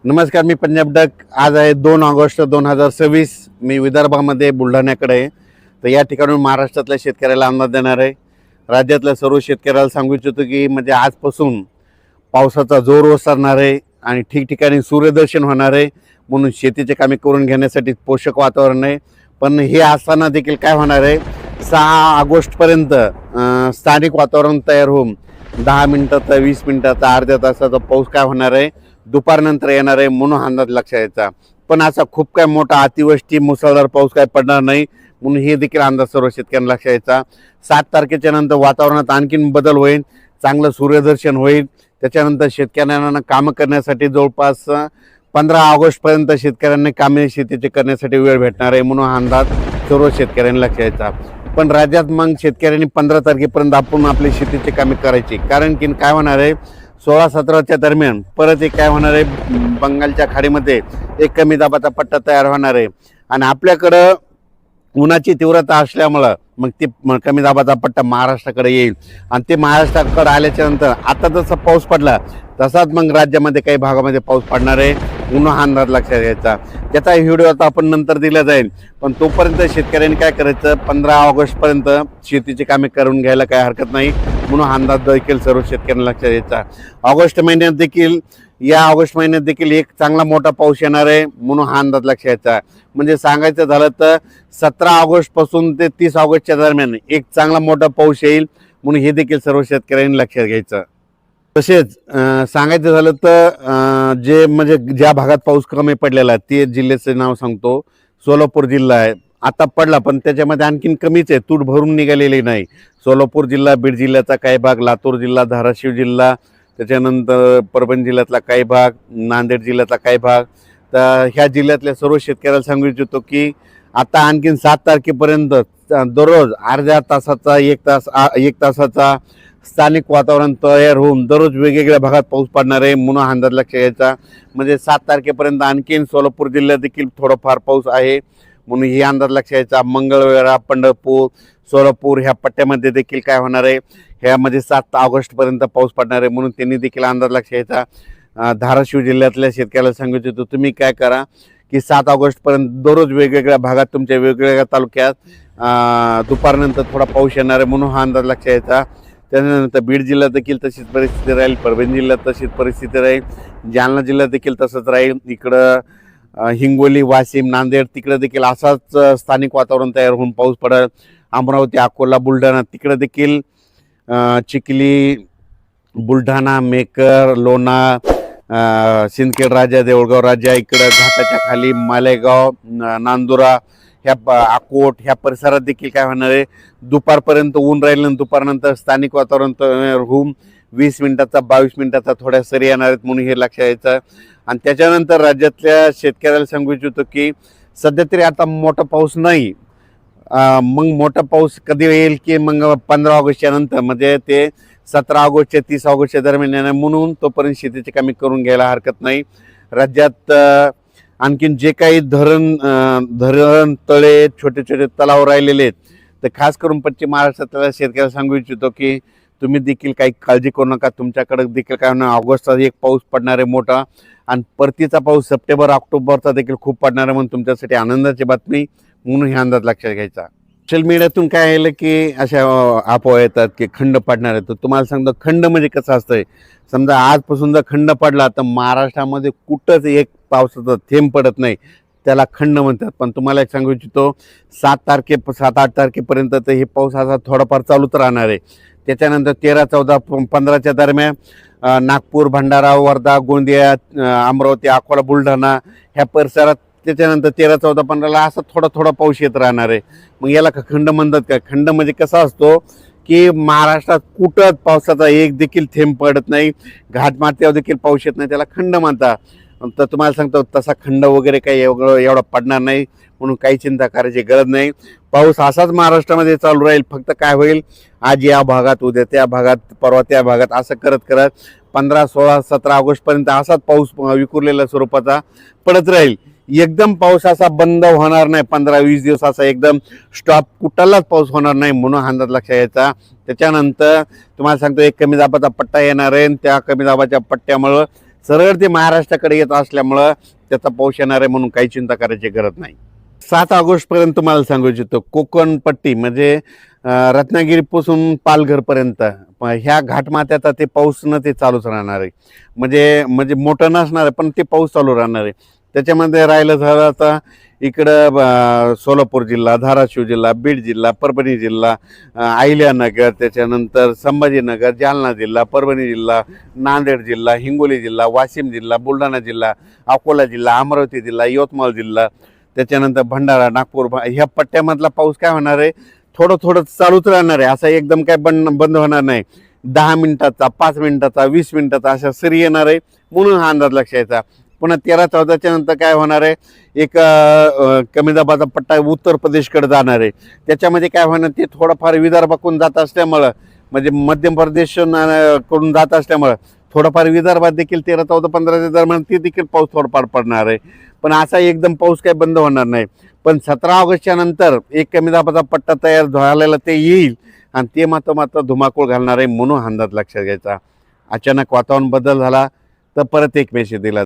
नमस्कार, मी पंजाब डक. आज आहे 2 ऑगस्ट 2026. मी विदर्भामध्ये बुलढाण्याकडे आहे. तर या ठिकाणून महाराष्ट्रातल्या शेतकऱ्याला अंदाज देणार आहे. राज्यातल्या सर्व शेतकऱ्याला सांगू इच्छितो की म्हणजे आजपासून पावसाचा जोर ओसरणार आहे आणि ठिकठिकाणी सूर्यदर्शन होणार आहे. म्हणून शेतीचे कामे करून घेण्यासाठी पोषक वातावरण आहे. पण हे असताना देखील काय होणार आहे, 6 ऑगस्टपर्यंत स्थानिक वातावरण तयार होऊन 10 मिनिटाचा, 20 मिनिटाचा, अर्ध्या तासाचा पाऊस काय होणार आहे, दुपारनंतर येणार आहे. म्हणून अंदाज लक्षात यायचा. पण असा खूप काय मोठा अतिवृष्टी, मुसळधार पाऊस काय पडणार नाही. म्हणून हे देखील अंदाज सर्व शेतकऱ्यांना लक्षात यायचा. 7 तारखेच्या नंतर वातावरणात आणखीन बदल होईल, चांगलं सूर्यदर्शन होईल. त्याच्यानंतर शेतकऱ्यांना कामं करण्यासाठी जवळपास 15 ऑगस्टपर्यंत शेतकऱ्यांना कामे शेतीचे करण्यासाठी वेळ भेटणार आहे. म्हणून हा अंदाज सर्व शेतकऱ्यांना लक्षात यायचा. पण राज्यात मग शेतकऱ्यांनी 15 तारखेपर्यंत आपण आपली शेतीची कामे करायची. कारण की काय होणार आहे, 16-17च्या दरम्यान परत एक काय होणार आहे, बंगालच्या खाडीमध्ये एक कमी दाबाचा पट्टा तयार होणार आहे. आणि आपल्याकडं उन्हाची तीव्रता असल्यामुळं मग ते कमी दाबाचा पट्टा महाराष्ट्राकडे येईल. आणि ते महाराष्ट्राकडे आल्याच्या नंतर आता जसा पाऊस पडला तसाच मग राज्यामध्ये काही भागामध्ये पाऊस पडणार आहे. म्हणून हा अंदाज लक्षात घ्यायचा. त्याचा व्हिडिओ आता आपण नंतर दिला जाईल. पण तोपर्यंत शेतकऱ्यांनी काय करायचं, 15 ऑगस्टपर्यंत शेतीची कामे करून घ्यायला काही हरकत नाही. म्हणून हा अंदाज देखील सर्व शेतकऱ्यांना लक्षात घ्यायचा. या ऑगस्ट महिन्यात देखील एक चांगला मोठा पाऊस येणार आहे. म्हणून हा अंदाज लक्षात घ्यायचा. म्हणजे सांगायचं झालं तर 17 ऑगस्टपासून ते 30 ऑगस्टच्या दरम्यान एक चांगला मोठा पाऊस येईल. म्हणून हे देखील सर्व शेतकऱ्यांनी लक्षात घ्यायचं. तसेच सांगायचं झालं तर जे म्हणजे ज्या भागात पाऊस कमी पडलेला आहे ते जिल्ह्याचं नाव सांगतो. सोलापूर जिल्हा आहे, आता पडला पण त्याच्यामध्ये आणखीन कमीच आहे, तूट भरून निघालेली नाही. सोलापूर जिल्हा, बीड जिल्ह्याचा काही भाग, लातूर जिल्हा, धाराशिव जिल्हा, त्याच्यानंतर परभणी जिल्ह्यातला काही भाग, नांदेड जिल्ह्यातला काही भाग. तर ह्या जिल्ह्यातल्या सर्व शेतकऱ्याला सांगू इच्छितो की आता आणखीन 7 तारखेपर्यंत दररोज अर्ध्या तासाचा, 1 तासाचा स्थानिक वातावरण तयार होऊन दररोज वेगवेगळ्या भागात पाऊस पडणार आहे. म्हणून अंदाज लक्षात घ्यायचा. म्हणजे 7 तारखेपर्यंत आणखीन सोलापूर जिल्ह्यात देखील थोडाफार पाऊस आहे. म्हणून ही अंदाज लक्षात घ्यायचा. मंगळवेढा, पंढरपूर, सोलापूर ह्या पट्ट्यामध्ये देखील काय होणार आहे, ह्यामध्ये 7 ऑगस्टपर्यंत पाऊस पडणार आहे. म्हणून त्यांनी देखील अंदाज लक्षात घ्यायचा. धाराशिव जिल्ह्यातल्या शेतकऱ्याला सांगितलं होतं, तुम्ही काय करा की 7 ऑगस्टपर्यंत दररोज वेगवेगळ्या भागात तुमच्या वेगवेगळ्या तालुक्यात दुपारनंतर थोडा पाऊस येणार आहे. म्हणून हा अंदाज लक्षात घ्यायचा. त्यानंतर बीड जिल्ह्यात देखील तशीच परिस्थिती राहील, परभणी जिल्ह्यात तशीच परिस्थिती राहील, जालना जिल्ह्यात देखील तसंच राहील. इकडं हिंगोली, वाशिम, नांदेड तिकडे देखील असाच स्थानिक वातावरण तयार होऊन पाऊस पडेल. अमरावती, अकोला, बुलढाणा तिकडे देखील चिखली, बुलढाणा, मेकर, लोणार, सिंदखेड राजा, देऊळगाव राजा, इकडं घाटाच्या खाली मालेगाव, नांदुरा, ह्या अकोट ह्या परिसरात देखील काय होणार आहे, दुपारपर्यंत ऊन राहील आणि दुपारनंतर स्थानिक वातावरण तयार होऊन 20 मिनिटाचा, 22 मिनिटाचा थोड्या सरी येणार आहेत. म्हणून हे लक्षात यायचं. आणि त्याच्यानंतर राज्यातल्या शेतकऱ्याला सांगू इच्छितो की सध्या तरी आता मोठा पाऊस नाही. मग मोठा पाऊस कधी येईल की मग 15 ऑगस्टच्या नंतर, म्हणजे ते 17 ऑगस्ट ते 30 ऑगस्टच्या दरम्यान येणार. म्हणून तोपर्यंत शेतीची कामे करून घ्यायला हरकत नाही. राज्यात आणखीन जे काही धरण, तळे, छोटे छोटे तलाव राहिलेले आहेत, तर खास करून पश्चिम महाराष्ट्रातल्या शेतकऱ्याला सांगू इच्छितो की तुम्ही देखील काही काळजी करू नका. तुमच्याकडे देखील काय होणार, ऑगस्टचा एक पाऊस पडणार आहे मोठा, आणि परतीचा पाऊस सप्टेंबर, ऑक्टोबरचा देखील खूप पडणार आहे. म्हणून तुमच्यासाठी आनंदाची बातमी. म्हणून हे अंदाज लक्षात घ्यायचा. सोशल मीडियातून काय आलं की अशा अफवा येतात की खंड पडणार आहे. तर तुम्हाला सांगतो, खंड म्हणजे कसं असतंय, समजा आजपासून जर खंड पडला तर महाराष्ट्रामध्ये कुठंच एक पावसाचा थेंब पडत नाही, त्याला खंड म्हणतात. पण तुम्हाला एक सांगू इच्छितो, 7-8 तारखेपर्यंत तर हे पाऊस असा थोडाफार चालूच राहणार आहे. त्याच्यानंतर 13, 14, 15च्या दरम्यान नागपूर, भंडारा, वर्धा, गोंदिया, अमरावती, अकोला, बुलढाणा ह्या परिसरात, त्याच्यानंतर 13, 14, 15ला असा थोडा थोडा पाऊस येत राहणार आहे. मग याला खंड म्हणतात का? खंड म्हणजे कसा असतो की महाराष्ट्रात कुठंच पावसाचा एक देखील थेंब पडत नाही, घाटमाथ्यावर देखील पाऊस येत नाही, त्याला खंड म्हणतात. तर तुम्हाला सांगतो, तसा खंड वगैरे काही एवढा पडणार नाही. म्हणून काही चिंता करायची गरज नाही. पाऊस असाच महाराष्ट्रामध्ये चालू राहील. फक्त काय होईल, आज या भागात, उद्या त्या भागात, परवा त्या भागात, असं करत करत 15, 16, 17 ऑगस्टपर्यंत असाच पाऊस विखुरलेल्या स्वरूपाचा पडत राहील. एकदम पाऊस असा बंद होणार नाही. 15-20 दिवस असा एकदम स्टॉप कुठलाच पाऊस होणार नाही. म्हणून अंदाज लक्षात यायचा. त्याच्यानंतर तुम्हाला सांगतो, एक कमी दाबाचा पट्टा येणार आहे. त्या कमी दाबाच्या पट्ट्यामुळं सरळ ते महाराष्ट्राकडे येत असल्यामुळं त्याचा पाऊस येणार आहे म्हणून काही चिंता करायची गरज नाही. 7 ऑगस्टपर्यंत तुम्हाला सांगू इच्छितो कोकण पट्टी म्हणजे रत्नागिरीपासून पालघरपर्यंत ह्या घाटमाथ्याचा ते पाऊसनं ते चालूच राहणार आहे. म्हणजे मोठं नसणार आहे पण ते पाऊस चालू राहणार आहे. त्याच्यामध्ये राहिलं झालं आता इकडं सोलापूर जिल्हा, धाराशिव जिल्हा, बीड जिल्हा, परभणी जिल्हा, अहिल्यानगर, त्याच्यानंतर संभाजीनगर, जालना जिल्हा, परभणी जिल्हा, नांदेड जिल्हा, हिंगोली जिल्हा, वाशिम जिल्हा, बुलढाणा जिल्हा, अकोला जिल्हा, अमरावती जिल्हा, यवतमाळ जिल्हा, त्याच्यानंतर भंडारा, नागपूर ह्या पट्ट्यामधला पाऊस काय होणार आहे थोडं थोडं चालूच राहणार आहे. असा एकदम काय बंद होणार नाही. 10 मिनिटाचा, 5 मिनिटाचा, 20 मिनिटाचा अशा सरी येणार आहे म्हणून हा अंदाज लक्ष यायचा. पुन्हा 13-14च्या नंतर काय होणार आहे एक कमी दाबाचा पट्टा उत्तर प्रदेशकडे जाणार आहे. त्याच्यामध्ये काय होणार ते थोडंफार विदर्भाकडून जात असल्यामुळं म्हणजे मध्य प्रदेश कडून जात असल्यामुळं थोडंफार विदर्भात देखील 13-14-15च्या दरम्यान ते देखील पाऊस थोडंफार पडणार आहे. पण असा एकदम पाऊस काय बंद होणार नाही. पण 17 ऑगस्टच्या नंतर एक कमी दाबाचा पट्टा तयार झालेला ते येईल आणि ते मात्र धुमाकूळ घालणार आहे म्हणून अंदाज लक्षात घ्यायचा. अचानक वातावरण बदल झाला तर परत एक मेसेज दिला.